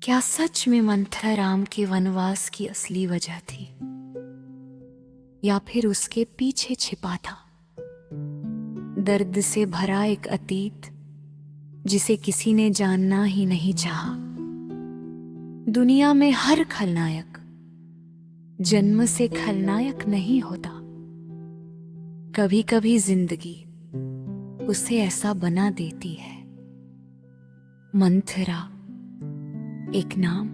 क्या सच में मंथरा राम के वनवास की असली वजह थी, या फिर उसके पीछे छिपा था दर्द से भरा एक अतीत जिसे किसी ने जानना ही नहीं चाहा। दुनिया में हर खलनायक जन्म से खलनायक नहीं होता। कभी कभी जिंदगी उसे ऐसा बना देती है। मंथरा एक नाम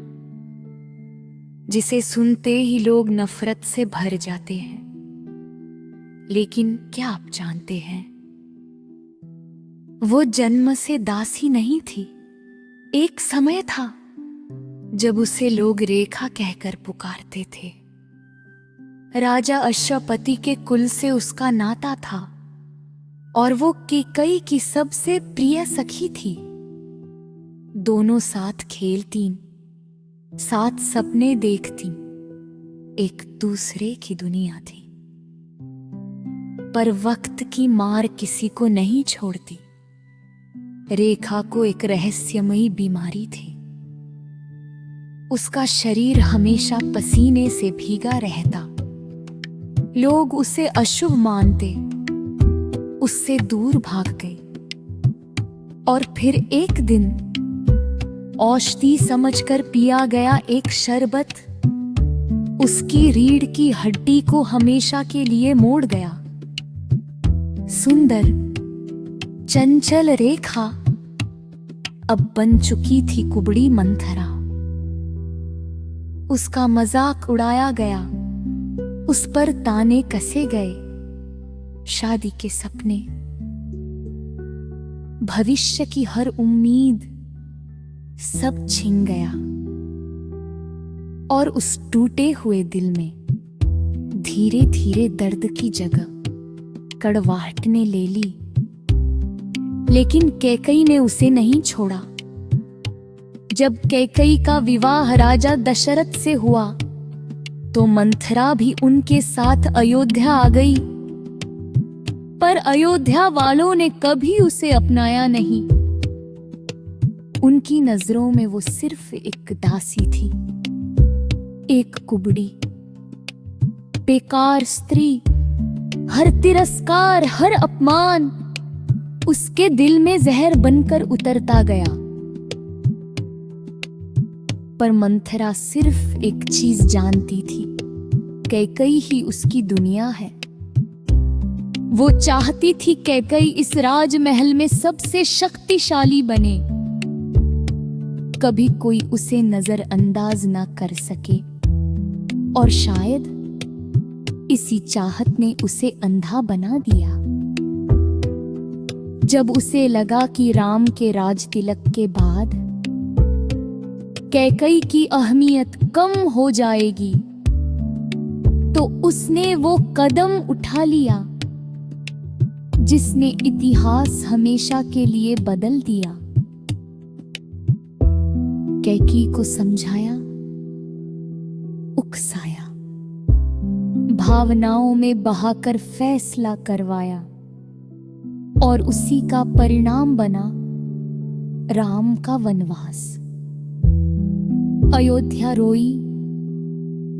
जिसे सुनते ही लोग नफरत से भर जाते हैं। लेकिन क्या आप जानते हैं, वो जन्म से दासी नहीं थी। एक समय था जब उसे लोग रेखा कहकर पुकारते थे। राजा अश्वपति के कुल से उसका नाता था और वो कैकई की सबसे प्रिय सखी थी। दोनों साथ खेलती, साथ सपने देखती, एक दूसरे की दुनिया थी। पर वक्त की मार किसी को नहीं छोड़ती। रेखा को एक रहस्यमयी बीमारी थी। उसका शरीर हमेशा पसीने से भीगा रहता। लोग उसे अशुभ मानते, उससे दूर भाग गए। और फिर एक दिन औषधि समझकर पिया गया एक शरबत उसकी रीढ़ की हड्डी को हमेशा के लिए मोड़ गया। सुंदर चंचल रेखा अब बन चुकी थी कुबड़ी मंथरा। उसका मजाक उड़ाया गया, उस पर ताने कसे गए। शादी के सपने, भविष्य की हर उम्मीद सब छिन गया। और उस टूटे हुए दिल में धीरे धीरे दर्द की जगह कड़वाहट ने ले ली। लेकिन कैकई ने उसे नहीं छोड़ा। जब कैकई का विवाह राजा दशरथ से हुआ तो मंथरा भी उनके साथ अयोध्या आ गई। पर अयोध्या वालों ने कभी उसे अपनाया नहीं। उनकी नजरों में वो सिर्फ एक दासी थी, एक कुबड़ी, बेकार स्त्री। हर तिरस्कार, हर अपमान उसके दिल में जहर बनकर उतरता गया। पर मंथरा सिर्फ एक चीज जानती थी, कैकई ही उसकी दुनिया है। वो चाहती थी कैकई इस राजमहल में सबसे शक्तिशाली बने। कभी कोई उसे नजरअंदाज ना कर सके। और शायद इसी चाहत ने उसे अंधा बना दिया। जब उसे लगा कि राम के राज तिलक के बाद कैकई की अहमियत कम हो जाएगी, तो उसने वो कदम उठा लिया जिसने इतिहास हमेशा के लिए बदल दिया। कैकई को समझाया, उकसाया, भावनाओं में बहाकर फैसला करवाया। और उसी का परिणाम बना राम का वनवास। अयोध्या रोई,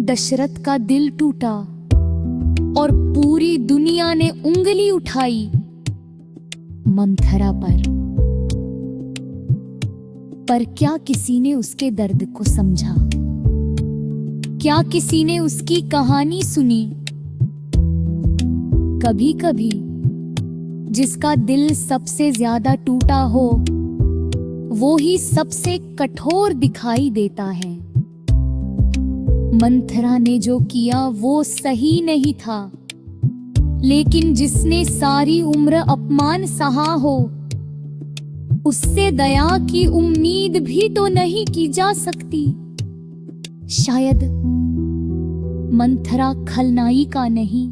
दशरथ का दिल टूटा और पूरी दुनिया ने उंगली उठाई मंथरा पर क्या किसी ने उसके दर्द को समझा? क्या किसी ने उसकी कहानी सुनी? कभी कभी जिसका दिल सबसे ज्यादा टूटा हो, वो ही सबसे कठोर दिखाई देता है। मंथरा ने जो किया वो सही नहीं था, लेकिन जिसने सारी उम्र अपमान सहा हो, उससे दया की उम्मीद भी तो नहीं की जा सकती। शायद मंथरा खलनायिका नहीं,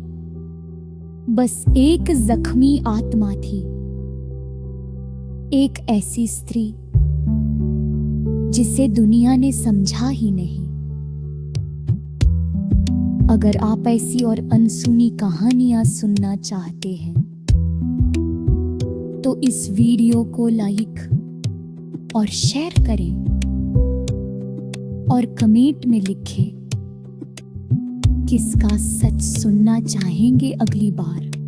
बस एक जख्मी आत्मा थी। एक ऐसी स्त्री जिसे दुनिया ने समझा ही नहीं। अगर आप ऐसी और अनसुनी कहानियां सुनना चाहते हैं तो इस वीडियो को लाइक और शेयर करें। और कमेंट में लिखें किसका सच सुनना चाहेंगे अगली बार।